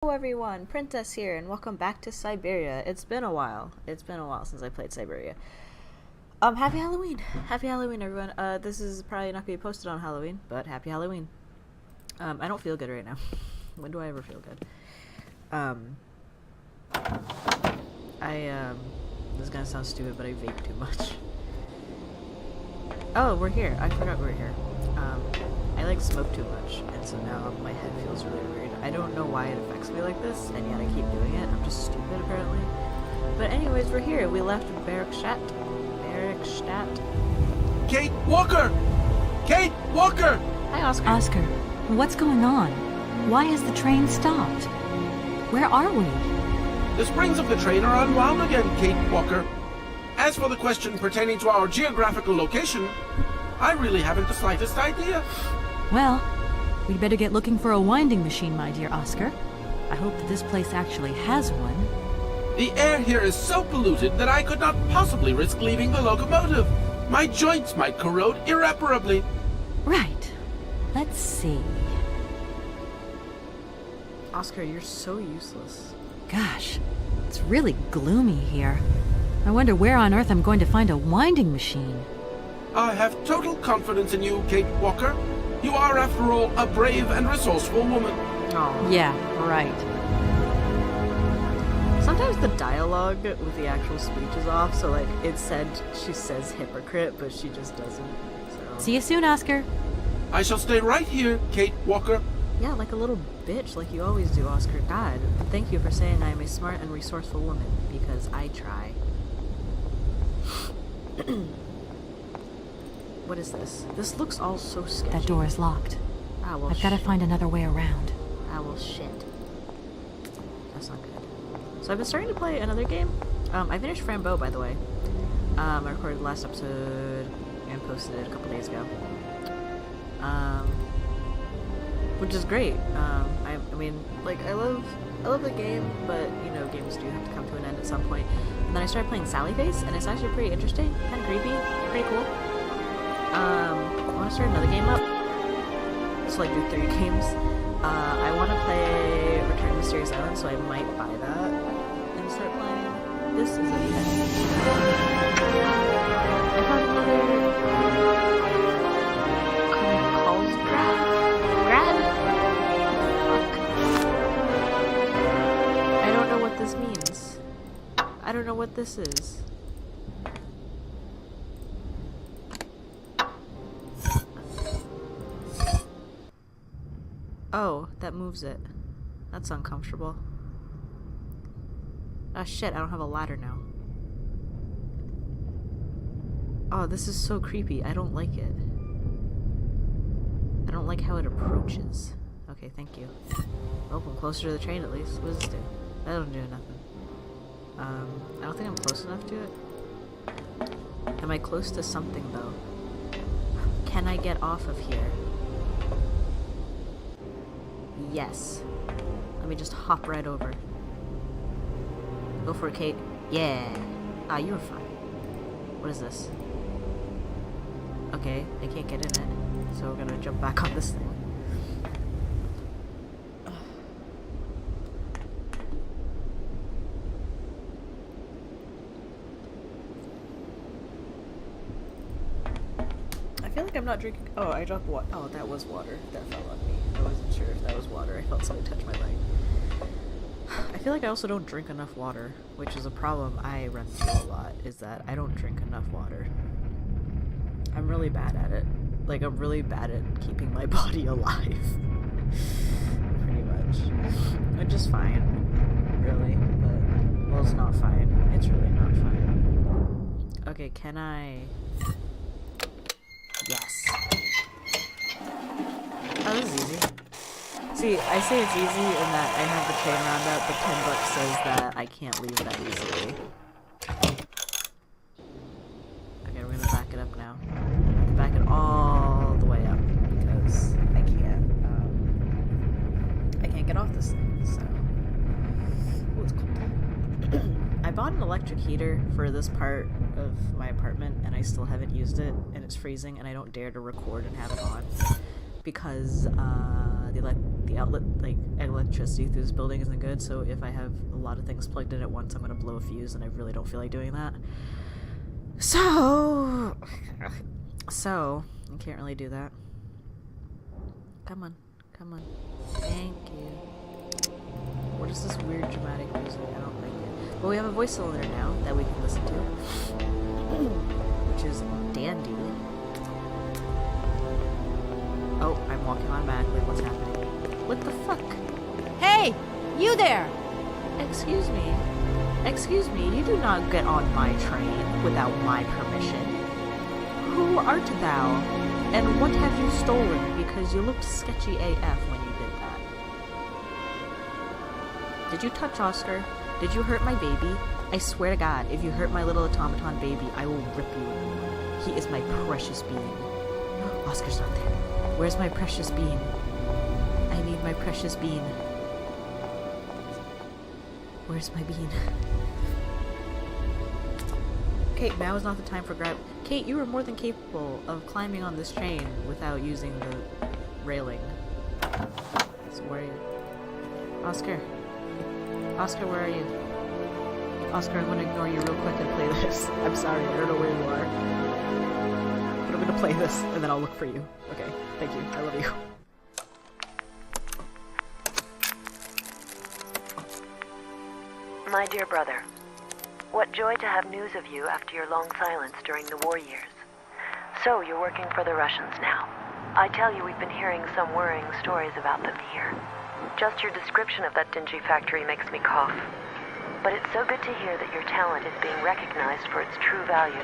Hello everyone, Princess here, and welcome back to Syberia. It's been a while. It's been a while since I played Syberia. Happy Halloween! Happy Halloween, everyone. This is probably not going to be posted on Halloween, but happy Halloween. I don't feel good right now. When do I ever feel good? This is gonna sound stupid, but I vape too much. Oh, we're here. I forgot we're here. I smoke too much, and so now my head feels really weird. I don't know why it affects me like this, and yet I keep doing it. I'm just stupid, apparently. But anyways, we're here. We left Barrackstadt. Kate Walker! Kate Walker! Hi, Oscar. Oscar, what's going on? Why has the train stopped? Where are we? The springs of the train are unwound again, Kate Walker. As for the question pertaining to our geographical location, I really haven't the slightest idea. Well, we'd better get looking for a winding machine, my dear Oscar. I hope that this place actually has one. The air here is so polluted that I could not possibly risk leaving the locomotive. My joints might corrode irreparably. Right. Let's see. Oscar, you're so useless. Gosh, it's really gloomy here. I wonder where on earth I'm going to find a winding machine. I have total confidence in you, Kate Walker. You are, after all, a brave and resourceful woman. Oh. Yeah, right. Sometimes the dialogue with the actual speech is off, so it said she says hypocrite, but she just doesn't. So. See you soon, Oscar. I shall stay right here, Kate Walker. Yeah, like a little bitch, like you always do, Oscar. God, thank you for saying I am a smart and resourceful woman, because I try. What is this? This looks all so sketchy. That door is locked. Ah, well, I've got to find another way around. Ah, well, shit. That's not good. So I've been starting to play another game. I finished Frambeau, by the way. I recorded the last episode and posted it a couple days ago. Which is great. I mean, I love the game, but, you know, games do have to come to an end at some point. And then I started playing Sally Face, and it's actually pretty interesting, kind of creepy, pretty cool. I want to start another game up. So, do 3 games. I want to play Return to Mysterious Island, so I might buy that and start playing. This is a I found another calls grad. Fuck. I don't know what this means. I don't know what this is. Oh, that moves it. That's uncomfortable. Ah, shit, I don't have a ladder now. Oh, this is so creepy. I don't like it. I don't like how it approaches. Okay, thank you. Oh, I'm closer to the train at least. What does this do? That don't do nothing. I don't think I'm close enough to it. Am I close to something, though? Can I get off of here? Yes. Let me just hop right over. Go for it, Kate. Yeah. Ah, you were fine. What is this? Okay, I can't get in it. So we're gonna jump back on this thing. I feel like I'm not drinking. Oh, I dropped water. Oh, that was water. That fell on me. I wasn't sure if that was water. I felt something touch my leg. I feel like I also don't drink enough water, which is a problem I run into a lot, is that I don't drink enough water. I'm really bad at it. I'm really bad at keeping my body alive. Pretty much. Which is fine, really, but, well, it's not fine. It's really not fine. Okay, can I... Yes. Oh, this is easy. See, I say it's easy in that I have the train roundup, but 10 bucks says that I can't leave that easily. Okay, we're gonna back it up now. I have to back it all the way up, because I can't get off this thing, so... Ooh, it's cold. I bought an electric heater for this part of my apartment, and I still haven't used it, and it's freezing, and I don't dare to record and have it on. Because, the the outlet, like, electricity through this building isn't good, so if I have a lot of things plugged in at once, I'm gonna blow a fuse, and I really don't feel like doing that. So, I can't really do that. Come on, come on. Thank you. What is this weird dramatic music? I don't like it. But we have a voice cylinder now that we can listen to, which is dandy. Oh, I'm walking automatically. What's happening? What the fuck? Hey! You there! Excuse me. Excuse me, you do not get on my train without my permission. Who art thou? And what have you stolen? Because you looked sketchy AF when you did that. Did you touch Oscar? Did you hurt my baby? I swear to God, if you hurt my little automaton baby, I will rip you. He is my precious being. Oscar's not there. Where's my precious bean? I need my precious bean. Where's my bean? Kate, now is not the time for grab. Kate, you are more than capable of climbing on this train without using the railing. So where are you? Oscar? Oscar, where are you? Oscar, I'm gonna ignore you real quick and play this. I'm sorry, I don't know where you are. But I'm gonna play this, and then I'll look for you. Okay, thank you. I love you. My dear brother, what joy to have news of you after your long silence during the war years. So, you're working for the Russians now. I tell you, we've been hearing some worrying stories about them here. Just your description of that dingy factory makes me cough. But it's so good to hear that your talent is being recognized for its true value,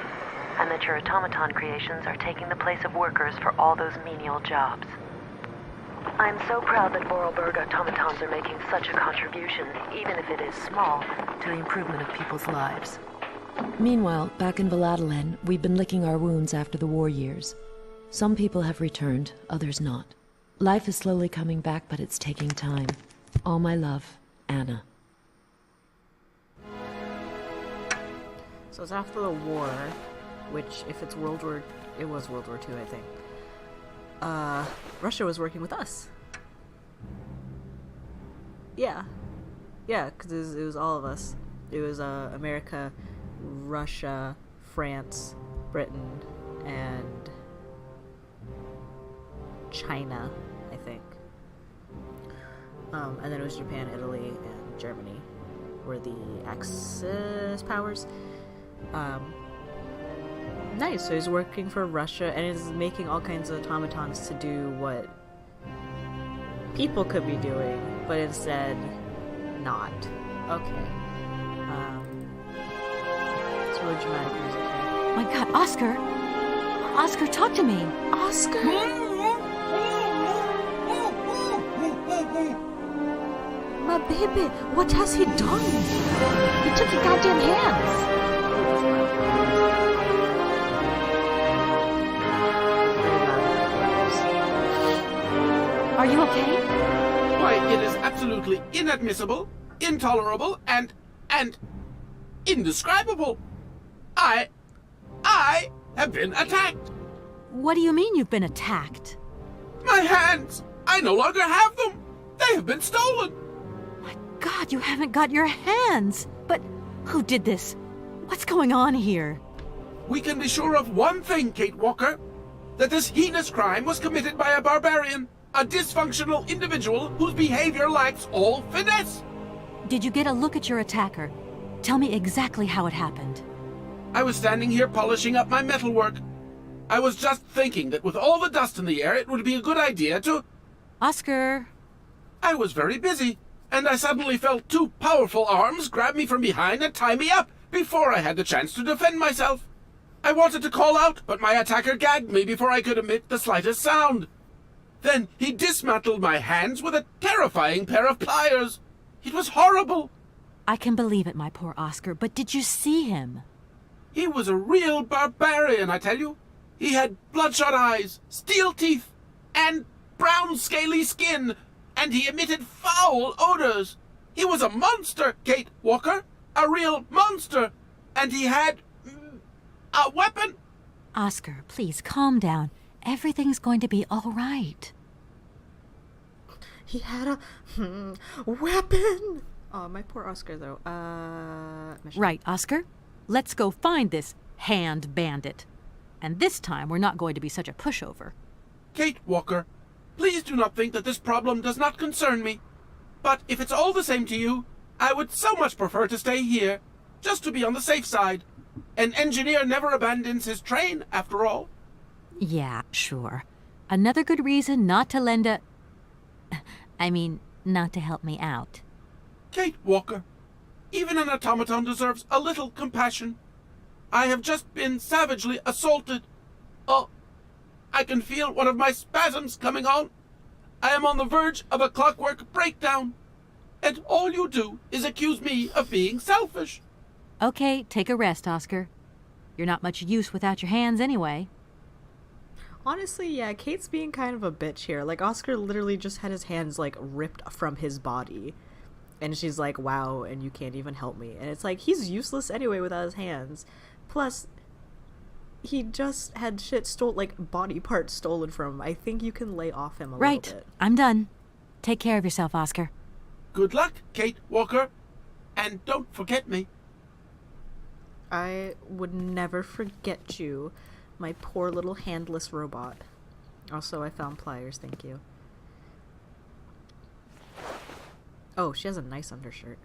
and that your automaton creations are taking the place of workers for all those menial jobs. I'm so proud that Vorarlberg automatons are making such a contribution, even if it is small, to the improvement of people's lives. Meanwhile, back in Valladolid, we've been licking our wounds after the war years. Some people have returned, others not. Life is slowly coming back, but it's taking time. All my love, Anna. So it's after the war, which, if it's World War... It was World War II, I think. Russia was working with us. Yeah. Yeah, because it was all of us. It was, America, Russia, France, Britain, and China, I think. And then it was Japan, Italy, and Germany were the Axis powers. Nice, so he's working for Russia and is making all kinds of automatons to do what people could be doing, but instead not. Okay. It's really dramatic music here. My God, Oscar! Oscar, talk to me! Oscar! My baby, what has he done? He took your goddamn hands! Are you okay? Why, it is absolutely inadmissible, intolerable, and indescribable. I have been attacked. What do you mean you've been attacked? My hands! I no longer have them! They have been stolen! My God, you haven't got your hands! But who did this? What's going on here? We can be sure of one thing, Kate Walker. That this heinous crime was committed by a barbarian. A dysfunctional individual whose behavior lacks all finesse. Did you get a look at your attacker? Tell me exactly how it happened. I was standing here polishing up my metalwork. I was just thinking that with all the dust in the air, it would be a good idea to... Oscar! I was very busy, and I suddenly felt two powerful arms grab me from behind and tie me up before I had the chance to defend myself. I wanted to call out, but my attacker gagged me before I could emit the slightest sound. Then he dismantled my hands with a terrifying pair of pliers. It was horrible. I can believe it, my poor Oscar, but did you see him? He was a real barbarian, I tell you. He had bloodshot eyes, steel teeth, and brown scaly skin, and he emitted foul odors. He was a monster, Kate Walker, a real monster, and he had a weapon. Oscar, please calm down. Everything's going to be all right. He had a weapon! Oh, my poor Oscar, though. Mission. Right, Oscar. Let's go find this hand bandit. And this time, we're not going to be such a pushover. Kate Walker, please do not think that this problem does not concern me. But if it's all the same to you, I would so much prefer to stay here, just to be on the safe side. An engineer never abandons his train, after all. Yeah, sure. Another good reason not to lend a... I mean, not to help me out. Kate Walker, even an automaton deserves a little compassion. I have just been savagely assaulted. Oh, I can feel one of my spasms coming on. I am on the verge of a clockwork breakdown. And all you do is accuse me of being selfish. Okay, take a rest, Oscar. You're not much use without your hands anyway. Honestly, yeah, Kate's being kind of a bitch here. Like, Oscar literally just had his hands, like, ripped from his body. And she's like, wow, and you can't even help me. And it's like, he's useless anyway without his hands. Plus, he just had shit like, body parts stolen from him. I think you can lay off him a little bit. Right, I'm done. Take care of yourself, Oscar. Good luck, Kate Walker. And don't forget me. I would never forget you, my poor little handless robot. Also, I found pliers, thank you. Oh, she has a nice undershirt.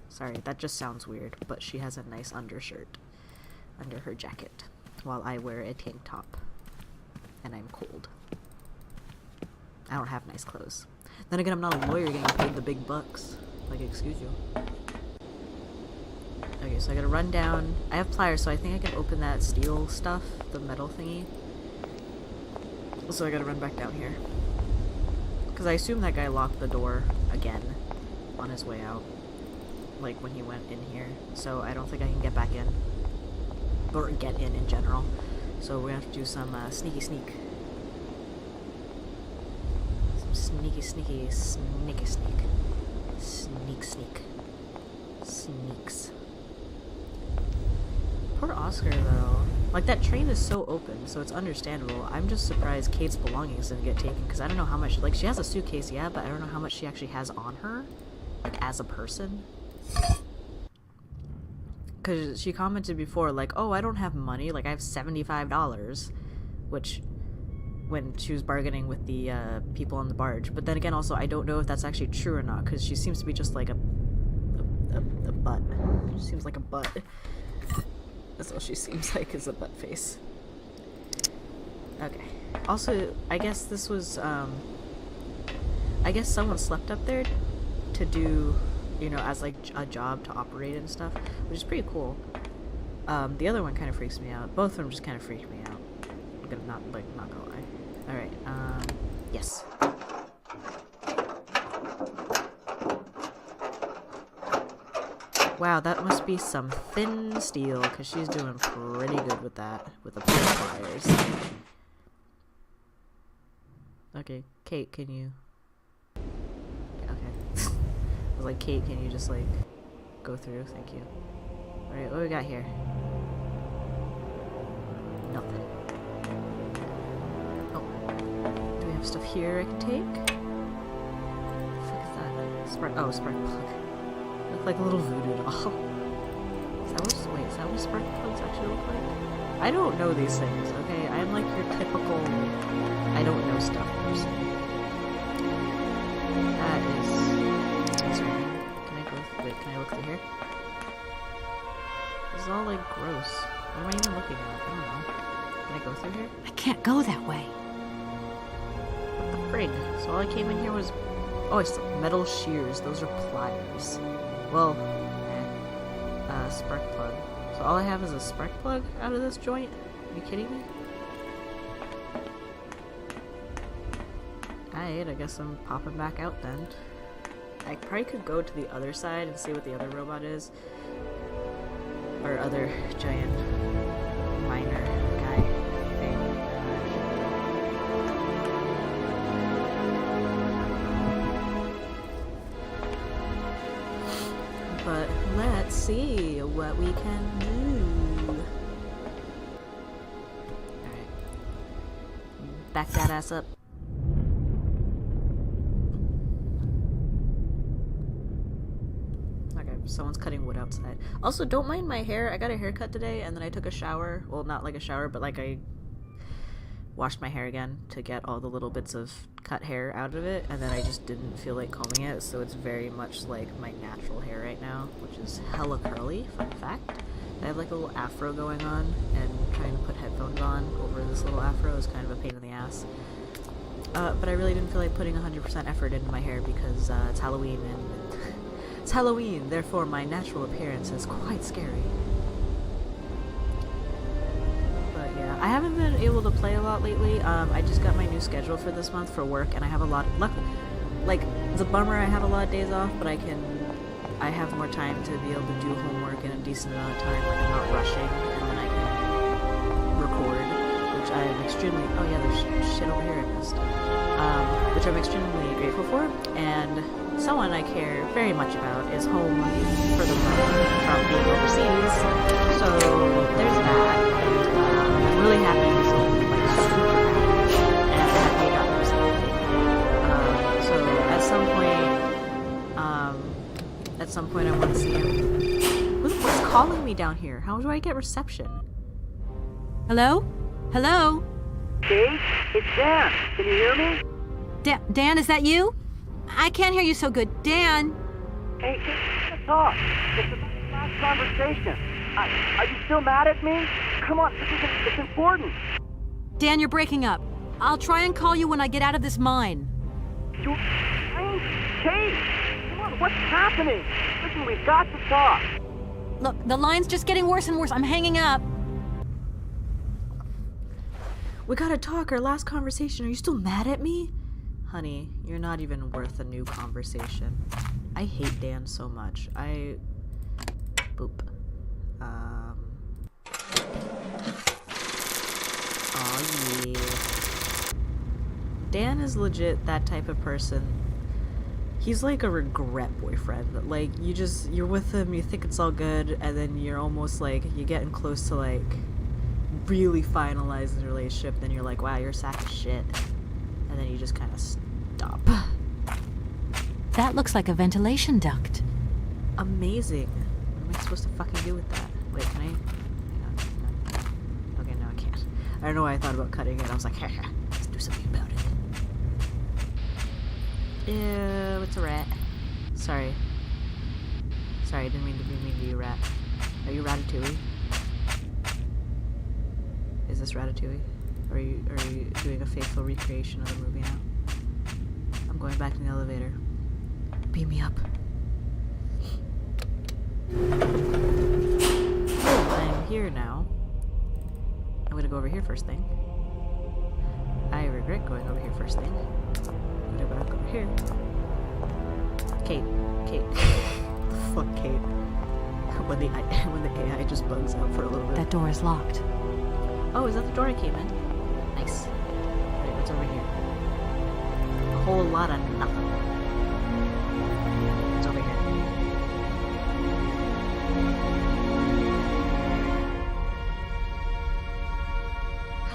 Sorry, that just sounds weird, but she has a nice undershirt under her jacket, while I wear a tank top. And I'm cold. I don't have nice clothes. Then again, I'm not a lawyer getting paid the big bucks. Like, excuse you. Okay, so I gotta run down. I have pliers, so I think I can open that steel stuff, the metal thingy. So I gotta run back down here. Because I assume that guy locked the door again on his way out. Like, when he went in here. So I don't think I can get back in. Or get in general. So we're gonna have to do some sneaky sneak. Some sneaky sneak. Sneak. Sneaks. Poor Oscar, though. Like, that train is so open, so it's understandable. I'm just surprised Kate's belongings didn't get taken, because I don't know how much... Like, she has a suitcase, yeah, but I don't know how much she actually has on her. Like, as a person. Because she commented before, like, oh, I don't have money. Like, I have $75. Which, when she was bargaining with the people on the barge. But then again, also, I don't know if that's actually true or not, because she seems to be just like a butt. She seems like a butt. That's all she seems like, is a butt face. Okay. Also, I guess this was, I guess someone slept up there to do, you know, as like a job to operate and stuff, which is pretty cool. The other one kind of freaks me out. Both of them just kind of freak me out. I'm gonna not gonna lie. Alright, yes. Wow, that must be some thin steel, because she's doing pretty good with that, with the pliers. Okay, Kate, can you... Okay. I was like, Kate, can you just, like, go through? Thank you. Alright, what do we got here? Nothing. Oh. Do we have stuff here I can take? What the fuck is that? Spark plug. Look like a little voodoo doll. Is that what spark plugs actually look like? I don't know these things, okay? I'm like your typical I don't know stuff person. That is... Sorry. Can I look through here? This is all like gross. What am I even looking at? I don't know. Can I go through here? I can't go that way. What the frig? So all I came in here was... Oh, it's metal shears. Those are pliers. Well, spark plug. So all I have is a spark plug out of this joint? Are you kidding me? Alright, I guess I'm popping back out then. I probably could go to the other side and see what the other robot is. Or other giant miner guy thing. But let's see what we can do. Alright. Back that ass up. Okay, someone's cutting wood outside. Also, don't mind my hair. I got a haircut today, and then I took a shower. Well, not like a shower, but like I washed my hair again to get all the little bits of cut hair out of it, and then I just didn't feel like combing it, so it's very much like my natural hair right now, which is hella curly, fun fact. I have like a little afro going on, and trying to put headphones on over this little afro is kind of a pain in the ass. But I really didn't feel like putting 100% effort into my hair because it's Halloween, and it's Halloween, therefore my natural appearance is quite scary. But yeah, I haven't been able to play a lot lately. I just got my new schedule for this month for work, and I have a lot, like, it's a bummer I have a lot of days off, but I have more time to be able to do homework in a decent amount of time, like I'm not rushing, and then I can record, which I am extremely, oh yeah, there's shit over here I missed, which I'm extremely grateful for, and someone I care very much about is home for the month from being overseas, so there's that, and I'm really happy he's home, like super happy, and happy about himself. So at some point I want to see him. What's calling me down here? How do I get reception? Hello? Hello? Kate, it's Dan. Can you hear me? Dan, is that you? I can't hear you so good. Dan! Hey, let's talk. It's about the last conversation. Are you still mad at me? Come on, it's important. Dan, you're breaking up. I'll try and call you when I get out of this mine. Kate! Come on, what's happening? Listen, we've got to talk. Look, the line's just getting worse and worse. I'm hanging up. We gotta talk, our last conversation. Are you still mad at me? Honey, you're not even worth a new conversation. I hate Dan so much. Boop. Aw, yeah. Dan is legit that type of person. He's like a regret boyfriend. Like, you're with him, you think it's all good, and then you're almost like, you're getting close to like really finalizing the relationship, then you're like, wow, you're a sack of shit. And then you just kind of stop. That looks like a ventilation duct. Amazing. What am I supposed to fucking do with that? Wait, can I? Hang on. Okay, no, I can't. I don't know why I thought about cutting it. I was like, haha, let's do something about it. Ew, it's a rat. Sorry. Sorry, I didn't mean to be mean to you, rat. Are you Ratatouille? Is this Ratatouille? Or are you doing a faithful recreation of the movie now? I'm going back in the elevator. Beam me up. I'm here now. I'm gonna go over here first thing. I regret going over here first thing. I'm gonna go back over here. Kate. Fuck Kate. When the AI just bugs out for a little bit. That door is locked. Oh, is that the door I came in? Nice. Alright, what's over here? A whole lot of nothing. What's over here?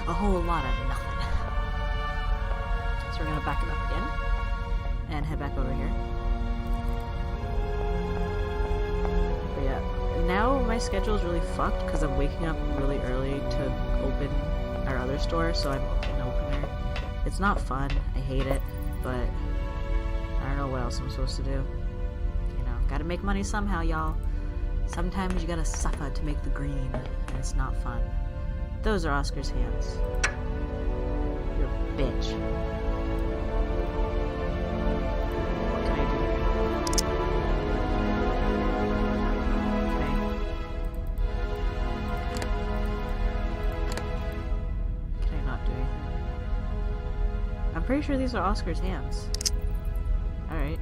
A whole lot of nothing. So we're gonna back it up again. And head back over here. But yeah, now my schedule is really fucked because I'm waking up really early to open our other store, so I'm an opener. It's not fun. I hate it, but I don't know what else I'm supposed to do. You know, gotta make money somehow, y'all. Sometimes you gotta suffer to make the green, and it's not fun. Those are Oscar's hands. You're a bitch. What can I do? Can I not do anything? I'm pretty sure these are Oscar's hands. Alright.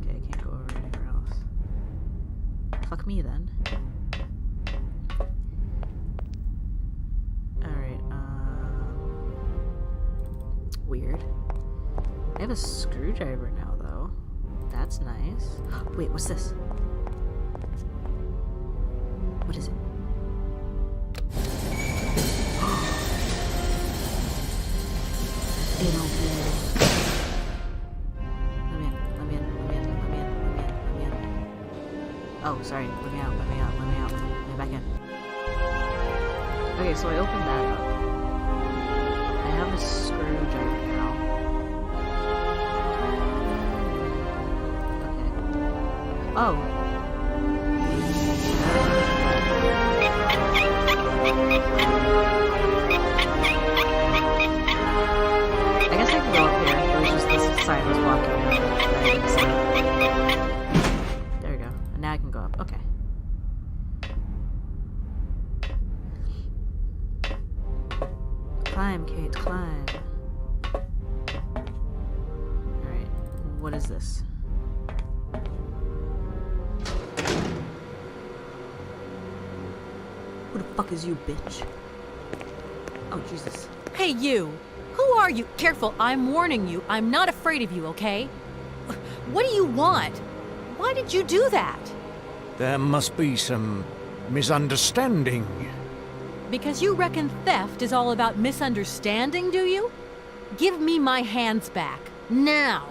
Okay, I can't go over anywhere else. Fuck me then. Alright, weird. I have a screwdriver now, though. That's nice. Wait, what's this? What is it? Let me in. Oh, sorry. Let me out. Let me out. Let me out. Let me back in. Okay, so I opened that up. I have a screwdriver now. Okay. Oh. I guess I can go up here. It was just this sign was blocking me. That I didn't see. There we go. And now I can go up. Okay. Climb, Kate, climb. Alright, what is this? Who the fuck is you, bitch? Oh, Jesus. Hey, you! Who are you? Careful, I'm warning you. I'm not afraid of you, okay? What do you want? Why did you do that? There must be some misunderstanding. Because you reckon theft is all about misunderstanding, do you? Give me my hands back. Now!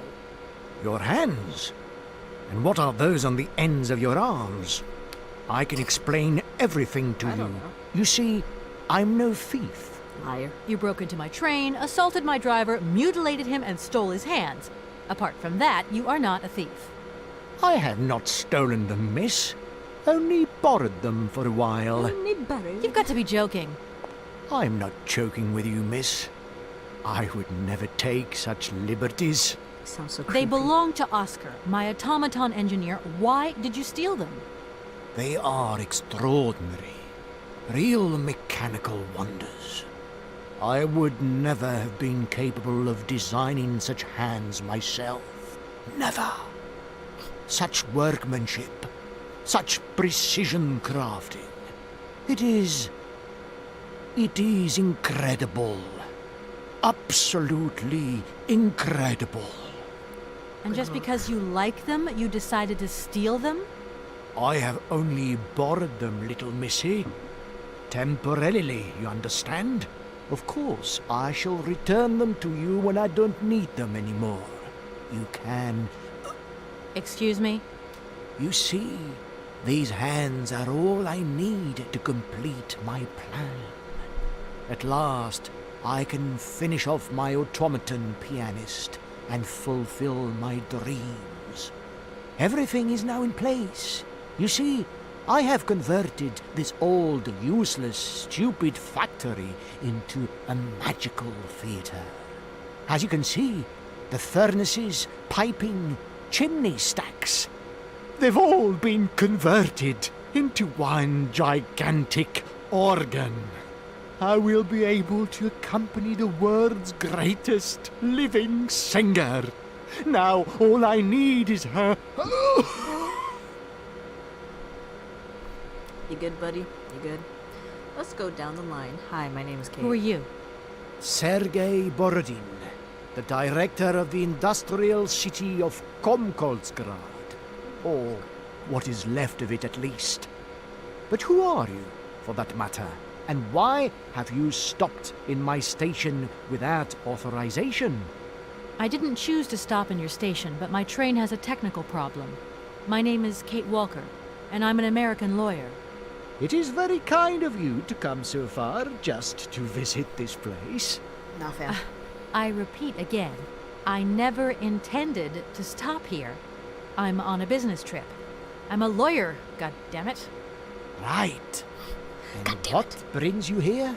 Your hands? And what are those on the ends of your arms? I can explain everything to I you. don't know. You see, I'm no thief. Liar. You broke into my train, assaulted my driver, mutilated him, and stole his hands. Apart from that, you are not a thief. I have not stolen them, miss. Only borrowed them for a while. You've got to be joking. I'm not joking with you, miss. I would never take such liberties. Sounds so creepy. They belong to Oscar, my automaton engineer. Why did you steal them? They are extraordinary. Real mechanical wonders. I would never have been capable of designing such hands myself. Never. Such workmanship. Such precision crafting. It is incredible. Absolutely incredible. And just because you like them, you decided to steal them? I have only borrowed them, little missy. Temporarily, you understand? Of course, I shall return them to you when I don't need them anymore. You can... Excuse me? You see, these hands are all I need to complete my plan. At last, I can finish off my automaton pianist and fulfill my dreams. Everything is now in place. You see, I have converted this old, useless, stupid factory into a magical theatre. As you can see, the furnaces, piping, chimney stacks, they've all been converted into one gigantic organ. I will be able to accompany the world's greatest living singer. Now all I need is her... You good, buddy? You good? Let's go down the line. Hi, my name is Kate. Who are you? Sergei Borodin, the director of the industrial city of Komkoltsgrad. Or what is left of it, at least. But who are you, for that matter? And why have you stopped in my station without authorization? I didn't choose to stop in your station, but my train has a technical problem. My name is Kate Walker, and I'm an American lawyer. It is very kind of you to come so far just to visit this place. Nah, fam. I repeat again, I never intended to stop here. I'm on a business trip. I'm a lawyer, goddammit. Right. And what brings you here?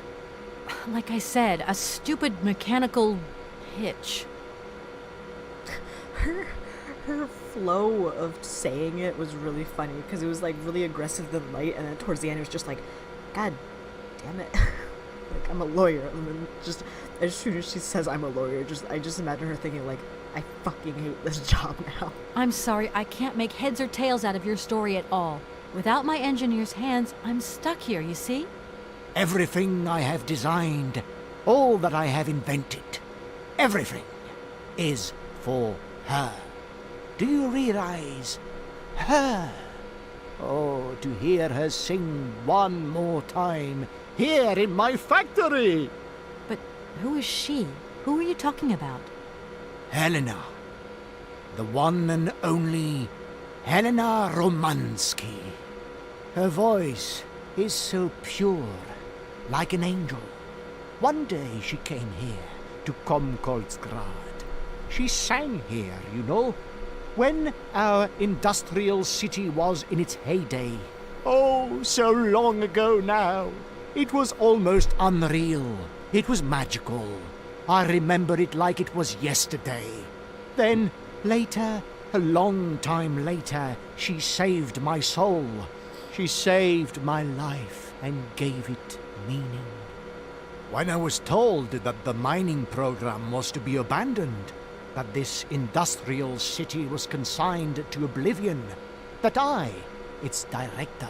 Like I said, a stupid mechanical hitch. Her flow of saying it was really funny because it was like really aggressive then light, and then towards the end it was just like, God damn it. Like, I'm a lawyer, and then just as soon as she says I'm a lawyer, I just imagine her thinking like, I fucking hate this job now. I'm sorry, I can't make heads or tails out of your story at all. Without my engineer's hands, I'm stuck here, you see? Everything I have designed, all that I have invented, everything is for her. Do you realize? Her. Oh, to hear her sing one more time here in my factory. But who is she? Who are you talking about? Helena, the one and only Helena Romansky. Her voice is so pure, like an angel. One day she came here to Komkolsgrad. She sang here, you know, when our industrial city was in its heyday. Oh, so long ago now. It was almost unreal. It was magical. I remember it like it was yesterday. Then, later, a long time later, she saved my soul. She saved my life and gave it meaning. When I was told that the mining program was to be abandoned, that this industrial city was consigned to oblivion, that I, its director,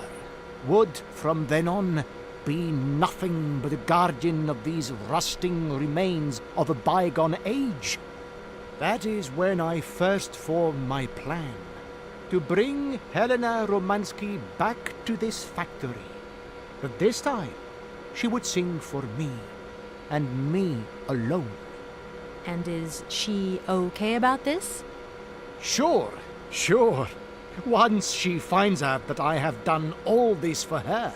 would from then on be nothing but a guardian of these rusting remains of a bygone age, that is when I first formed my plan to bring Helena Romansky back to this factory. But this time, she would sing for me, and me alone. And is she okay about this? Sure. Once she finds out that I have done all this for her,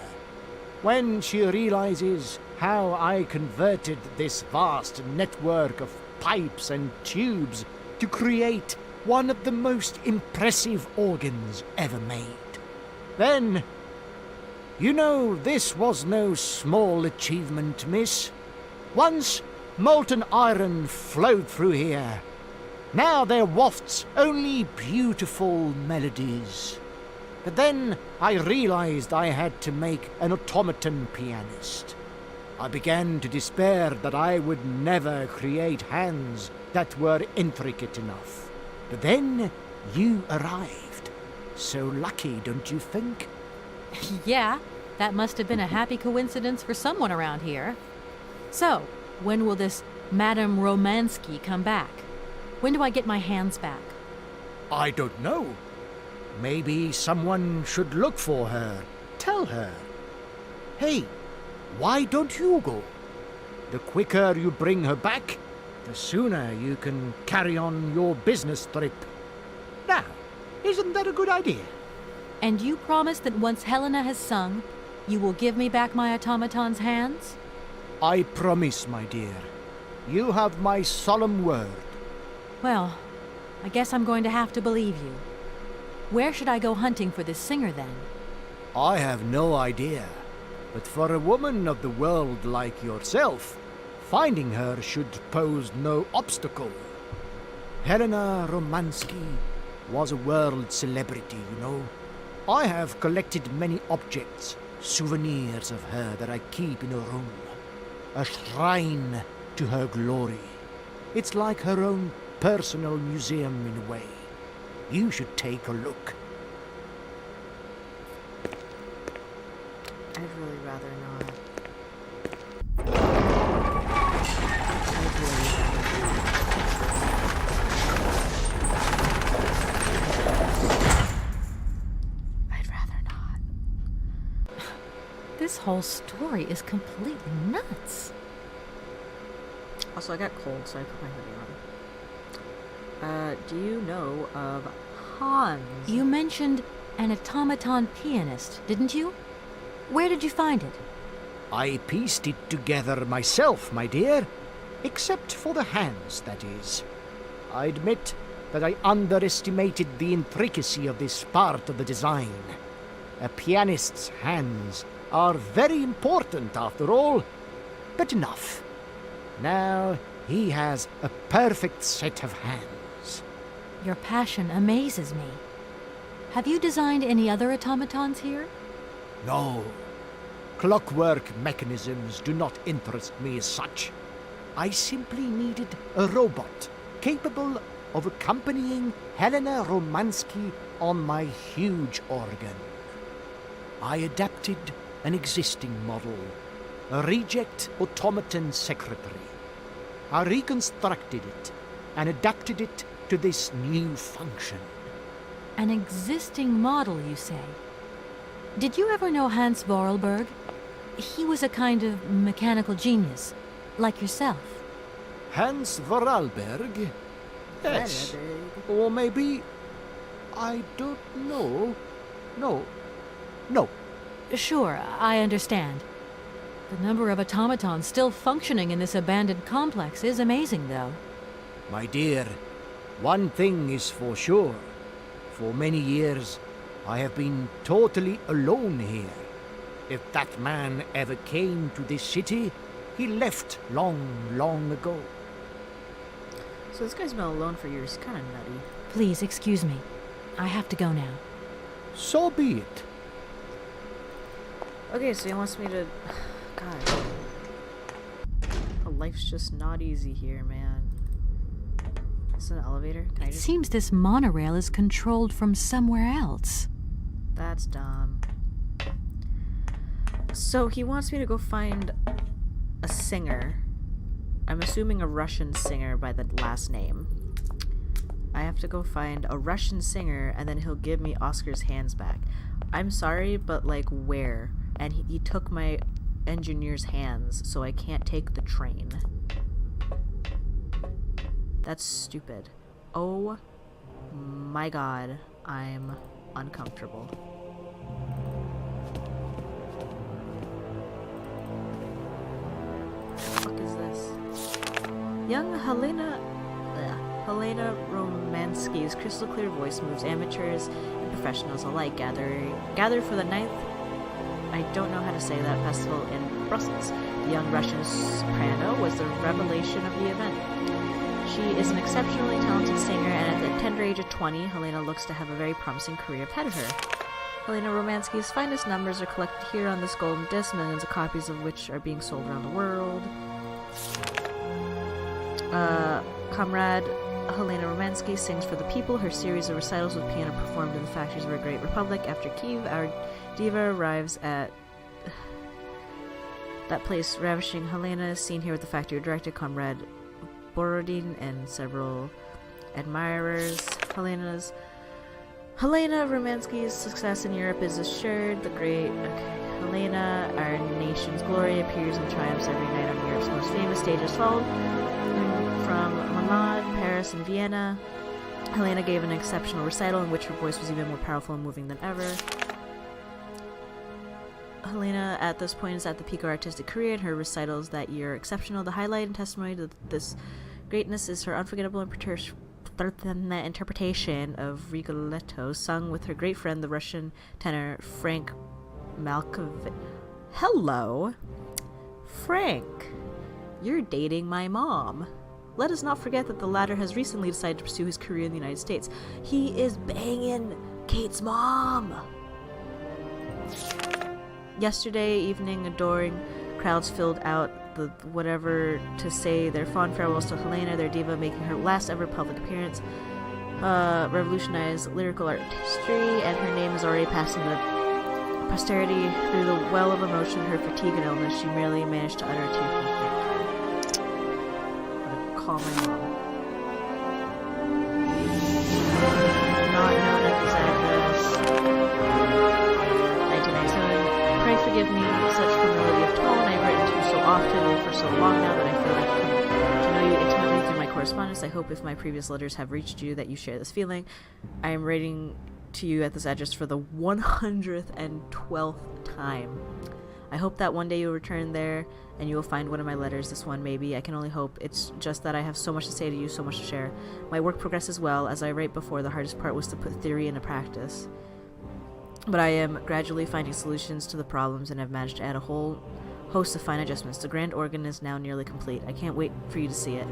when she realizes how I converted this vast network of pipes and tubes to create one of the most impressive organs ever made, then, you know, this was no small achievement, miss. Once molten iron flowed through here. Now there wafts only beautiful melodies. But then I realized I had to make an automaton pianist. I began to despair that I would never create hands that were intricate enough. But then you arrived. So lucky, don't you think? Yeah, that must have been a happy coincidence for someone around here. So, when will this Madame Romansky come back? When do I get my hands back? I don't know. Maybe someone should look for her. Tell her. Hey, why don't you go? The quicker you bring her back, the sooner you can carry on your business trip. Now, isn't that a good idea? And you promise that once Helena has sung, you will give me back my automaton's hands? I promise, my dear. You have my solemn word. Well, I guess I'm going to have to believe you. Where should I go hunting for this singer, then? I have no idea. But for a woman of the world like yourself, finding her should pose no obstacle. Helena Romansky was a world celebrity, you know. I have collected many objects, souvenirs of her that I keep in a room. A shrine to her glory. It's like her own personal museum in a way. You should take a look. I'd really rather not. I'd rather not. This whole story is completely nuts. Also, I got cold, so I put my hoodie on. Do you know of Hans? You mentioned an automaton pianist, didn't you? Where did you find it? I pieced it together myself, my dear. Except for the hands, that is. I admit that I underestimated the intricacy of this part of the design. A pianist's hands are very important, after all. But enough. Now he has a perfect set of hands. Your passion amazes me. Have you designed any other automatons here? No. Clockwork mechanisms do not interest me as such. I simply needed a robot capable of accompanying Helena Romansky on my huge organ. I adapted an existing model, a reject automaton secretary. I reconstructed it and adapted it to this new function. An existing model, you say? Did you ever know Hans Vorarlberg? He was a kind of mechanical genius, like yourself. Hans Vorarlberg? Yes. Or maybe... I don't know. No. No. Sure, I understand. The number of automatons still functioning in this abandoned complex is amazing, though. My dear, one thing is for sure. For many years, I have been totally alone here. If that man ever came to this city, he left long, long ago. So this guy's been alone for years. Kind of nutty. Please, excuse me. I have to go now. So be it. Okay, so he wants me to... God. Life's just not easy here, man. Is this an elevator? Can I It just... seems this monorail is controlled from somewhere else. That's dumb. So he wants me to go find a singer. I'm assuming a Russian singer by the last name. I have to go find a Russian singer, and then he'll give me Oscar's hands back. I'm sorry, but, like, where? And he took my engineer's hands, so I can't take the train. That's stupid. Oh my god, I'm uncomfortable. What the fuck is this? Young Helena Romansky's crystal clear voice moves amateurs and professionals alike gather for the 9th, I don't know how to say that, festival in Brussels. The young Russian soprano was the revelation of the event. She is an exceptionally talented singer, and at the tender age of 20, Helena looks to have a very promising career ahead of her. Helena Romansky's finest numbers are collected here on this golden disc, millions of copies of which are being sold around the world. Comrade Helena Romansky sings for the people. Her series of recitals with piano performed in the factories of her great republic. After Kiev, our diva arrives at that place. Ravishing Helena is seen here with the factory director, Comrade Borodin, and several admirers. Helena Romansky's success in Europe is assured. The great Helena, our nation's glory, appears and triumphs every night on Europe's most famous stages, followed from Milan, Paris, and Vienna. Helena gave an exceptional recital in which her voice was even more powerful and moving than ever. Helena, at this point, is at the peak of her artistic career, and her recitals that year are exceptional. The highlight and testimony to this greatness is her unforgettable interpretation of Rigoletto, sung with her great friend, the Russian tenor Frank Malkovich. Hello, Frank. You're dating my mom. Let us not forget that the latter has recently decided to pursue his career in the United States. He is banging Kate's mom. Yesterday evening, adoring crowds filled out the whatever to say their fond farewells to Helena, their diva, making her last ever public appearance. Revolutionized lyrical art history, and her name is already passing to posterity. Through the well of emotion, her fatigue and illness, she merely managed to utter a tearful thank you. I'm gonna call my mom. Not known at this address. 1997. Pray forgive me such familiarity of tone. I've written to you so often and for so long now that I feel like to know you intimately through my correspondence. I hope if my previous letters have reached you that you share this feeling. I am writing to you at this address for the 112th time. I hope that one day you'll return there and you will find one of my letters, this one maybe. I can only hope. It's just that I have so much to say to you, so much to share. My work progresses well. As I write before, the hardest part was to put theory into practice. But I am gradually finding solutions to the problems and have managed to add a whole host of fine adjustments. The grand organ is now nearly complete. I can't wait for you to see it.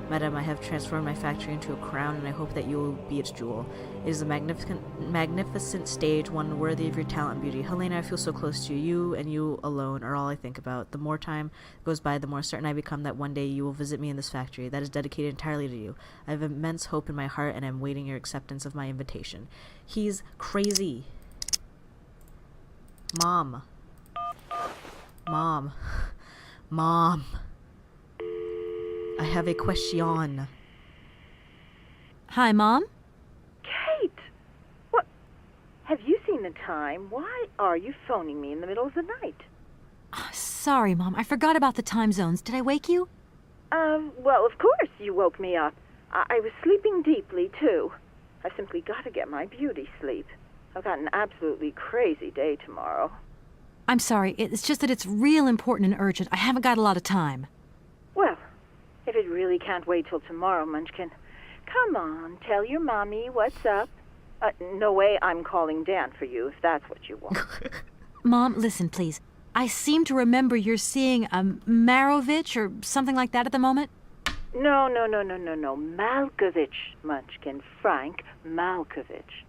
Madam, I have transformed my factory into a crown, and I hope that you will be its jewel. It is a magnificent stage, one worthy of your talent and beauty. Helena, I feel so close to you. You and you alone are all I think about. The more time goes by, the more certain I become that one day you will visit me in this factory. That is dedicated entirely to you. I have immense hope in my heart, and I am waiting your acceptance of my invitation. He's crazy. Mom. Mom. Mom. I have a question. Hi, Mom? Kate! What? Have you seen the time? Why are you phoning me in the middle of the night? Sorry, Mom. I forgot about the time zones. Did I wake you? Well, of course you woke me up. I was sleeping deeply, too. I've simply got to get my beauty sleep. I've got an absolutely crazy day tomorrow. I'm sorry, it's just that it's real important and urgent. I haven't got a lot of time. Well, if it really can't wait till tomorrow, Munchkin, come on, tell your mommy what's up. No way I'm calling Dan for you, if that's what you want. Mom, listen, please. I seem to remember you're seeing a Marovich or something like that at the moment. No. Malkovich, Munchkin. Frank Malkovich.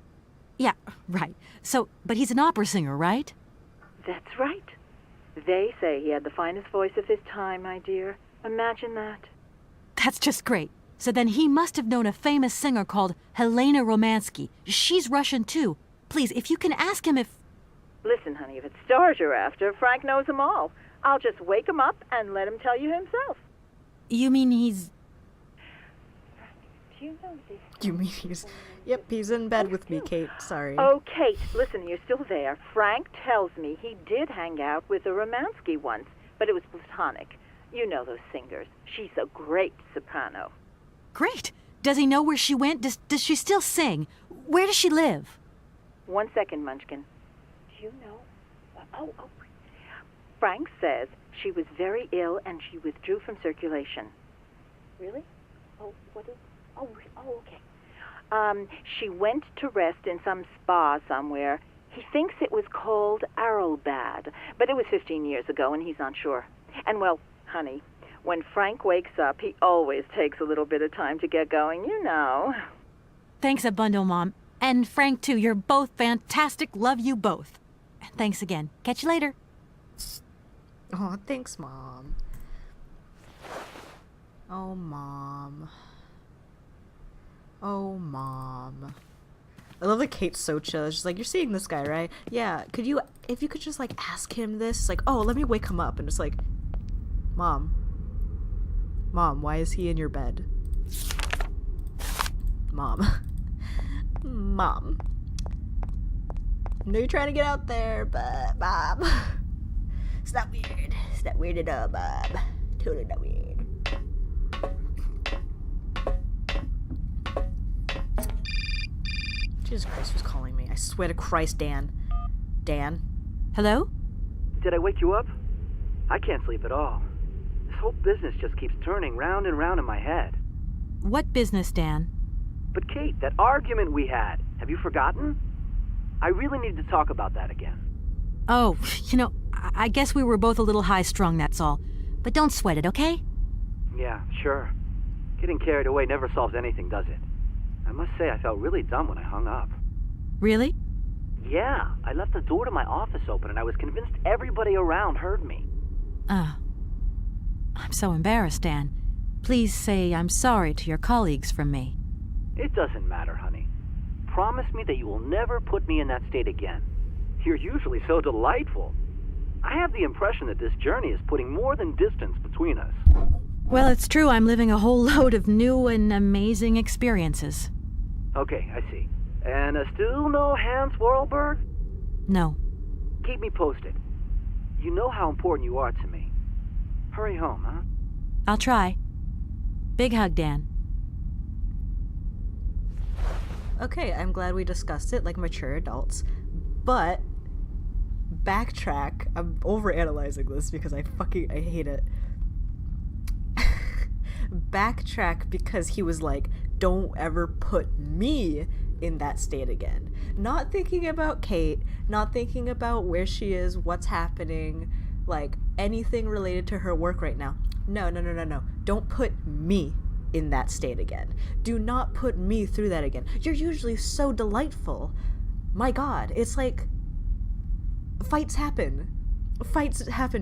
Yeah, right. So, but he's an opera singer, right? That's right. They say he had the finest voice of his time, my dear. Imagine that. That's just great. So then he must have known a famous singer called Helena Romansky. She's Russian, too. Please, if you can ask him if... Listen, honey, if it's stars you're after, Frank knows them all. I'll just wake him up and let him tell you himself. You mean he's... Do you know this? You mean he's... Yep, he's in bed with me, Kate. Sorry. Oh, Kate, listen, you're still there. Frank tells me he did hang out with a Romansky once, but it was platonic. You know those singers. She's a great soprano. Great. Does he know where she went? Does she still sing? Where does she live? 1 second, Munchkin. Do you know? Oh. Frank says she was very ill and she withdrew from circulation. Really? Oh, what is... Oh, okay. She went to rest in some spa somewhere. He thinks it was called Arrowbad, but it was 15 years ago and he's not sure. And, well, honey, when Frank wakes up, he always takes a little bit of time to get going, you know. Thanks a bundle, Mom. And Frank, too. You're both fantastic. Love you both. And thanks again. Catch you later. Oh, thanks, Mom. Oh, Mom. Oh, Mom. I love that Kate's so chill. She's like, you're seeing this guy, right? Yeah, if you could just, like, ask him this, like, oh, let me wake him up. And just like, Mom, why is he in your bed? Mom. Mom. I know you're trying to get out there, but Mom. It's not weird. It's not weird at all, Mom. Totally not weird. Jesus Christ, who's calling me? I swear to Christ, Dan. Dan? Hello? Did I wake you up? I can't sleep at all. This whole business just keeps turning round and round in my head. What business, Dan? But Kate, that argument we had, have you forgotten? I really need to talk about that again. Oh, I guess we were both a little high-strung, that's all. But don't sweat it, okay? Yeah, sure. Getting carried away never solves anything, does it? I must say I felt really dumb when I hung up. Really? Yeah, I left the door to my office open and I was convinced everybody around heard me. I'm so embarrassed, Dan. Please say I'm sorry to your colleagues from me. It doesn't matter, honey. Promise me that you will never put me in that state again. You're usually so delightful. I have the impression that this journey is putting more than distance between us. Well, it's true I'm living a whole load of new and amazing experiences. Okay, I see. And still no Hans Warlberg? No. Keep me posted. You know how important you are to me. Hurry home, huh? I'll try. Big hug, Dan. Okay, I'm glad we discussed it like mature adults, but backtrack. I'm overanalyzing this because I hate it. Backtrack because he was like, don't ever put me in that state again. Not thinking about Kate, not thinking about where she is, what's happening, like anything related to her work right now. No. Don't put me in that state again. Do not put me through that again. You're usually so delightful. My God, it's like fights happen,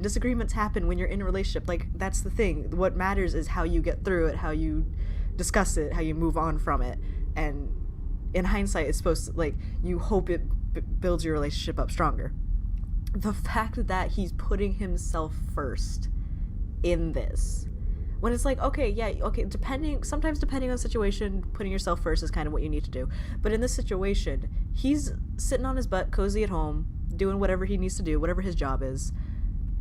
disagreements happen when you're in a relationship. Like, that's the thing. What matters is how you get through it, how you discuss it, how you move on from it. And in hindsight, it's supposed to, like, you hope it builds your relationship up stronger. The fact that he's putting himself first in this, when it's like, sometimes depending on the situation, putting yourself first is kind of what you need to do. But in this situation, he's sitting on his butt, cozy at home, doing whatever he needs to do, whatever his job is,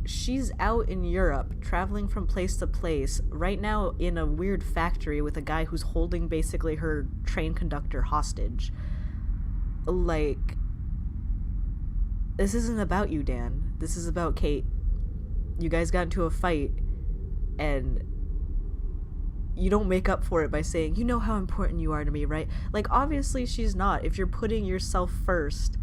she's out in Europe, traveling from place to place, right now in a weird factory with a guy who's holding basically her train conductor hostage. Like, this isn't about you, Dan. This is about Kate. You guys got into a fight, and you don't make up for it by saying, you know how important you are to me, right? Like, obviously she's not. If you're putting yourself first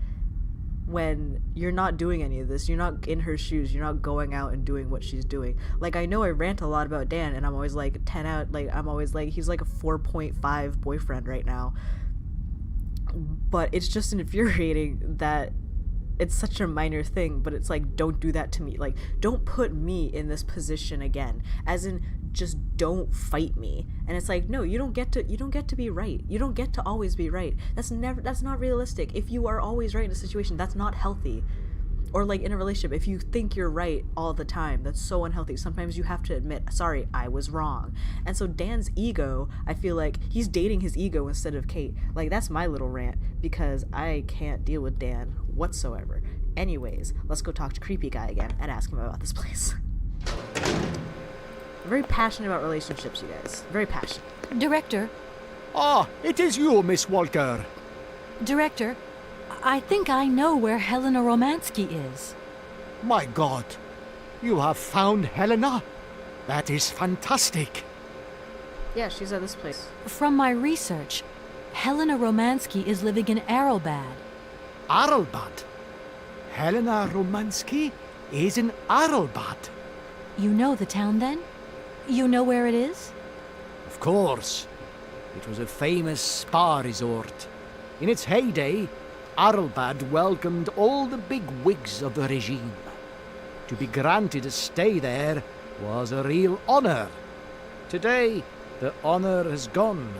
when you're not doing any of this, you're not in her shoes, you're not going out and doing what she's doing. Like, I know I rant a lot about Dan, and I'm always like 10 out, like, I'm always like, he's like a 4.5 boyfriend right now. But it's just infuriating that it's such a minor thing, but it's like, don't do that to me. Like, don't put me in this position again. As in, just don't fight me. And it's like, no, you don't get to be right. You don't get to always be right. That's not realistic. If you are always right in a situation, that's not healthy. Or like in a relationship, if you think you're right all the time, that's so unhealthy. Sometimes you have to admit, sorry, I was wrong. And so Dan's ego, I feel like he's dating his ego instead of Kate. Like, that's my little rant, because I can't deal with Dan whatsoever. Anyways, let's go talk to Creepy Guy again and ask him about this place. I'm very passionate about relationships, you guys. Very passionate. Director, Ah, it is you, Miss Walker. Director, I think I know where Helena Romansky is. My God, you have found Helena? That is fantastic. Yeah, she's at this place. From my research, Helena Romansky is living in Arrowbad. Arlbad. Helena Romansky is in Arlbad. You know the town then? You know where it is? Of course. It was a famous spa resort. In its heyday, Arlbad welcomed all the big wigs of the regime. To be granted a stay there was a real honor. Today, the honor has gone,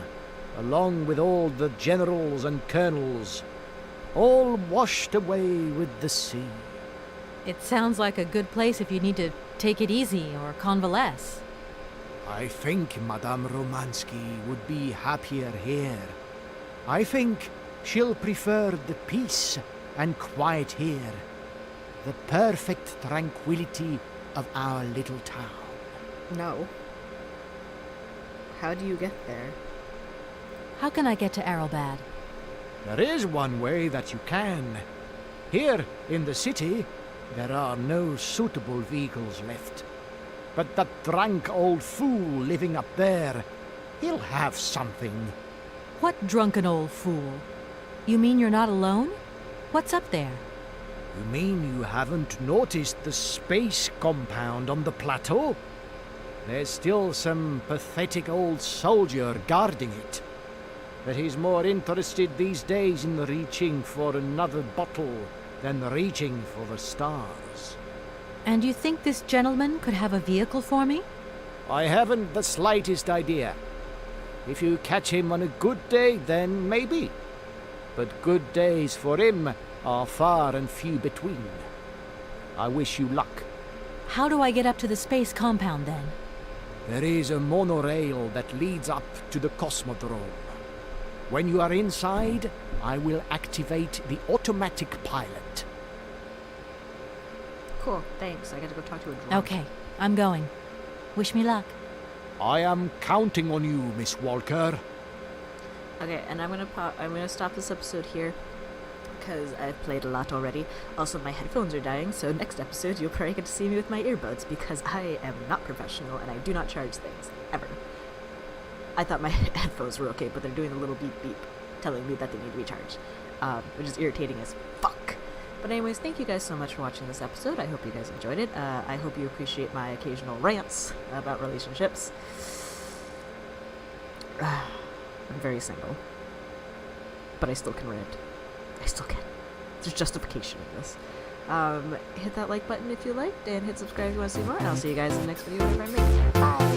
along with all the generals and colonels, all washed away with the sea. It sounds like a good place if you need to take it easy or convalesce. I think Madame Romansky would be happier here. I think she'll prefer the peace and quiet here, the perfect tranquility of our little town. No. How do you get there? How can I get to Arrowbad? There is one way that you can. Here in the city, there are no suitable vehicles left. But that drunk old fool living up there, he'll have something. What drunken old fool? You mean you're not alone? What's up there? You mean you haven't noticed the space compound on the plateau? There's still some pathetic old soldier guarding it. But he's more interested these days in reaching for another bottle than reaching for the stars. And you think this gentleman could have a vehicle for me? I haven't the slightest idea. If you catch him on a good day, then maybe. But good days for him are far and few between. I wish you luck. How do I get up to the space compound then? There is a monorail that leads up to the Cosmodrome. When you are inside, I will activate the automatic pilot. Cool, thanks. I gotta go talk to a drunk. Okay, I'm going. Wish me luck. I am counting on you, Miss Walker. Okay, and I'm gonna stop this episode here, because I've played a lot already. Also, my headphones are dying, so next episode you'll probably get to see me with my earbuds, because I am not professional and I do not charge things, ever. I thought my headphones were okay, but they're doing a little beep beep, telling me that they need to be charged, which is irritating as fuck. But anyways, thank you guys so much for watching this episode. I hope you guys enjoyed it. I hope you appreciate my occasional rants about relationships. I'm very single, but I still can rant. I still can. There's justification in this. Hit that like button if you liked, and hit subscribe if you want to see more, and I'll see you guys in the next video if I make it. Bye!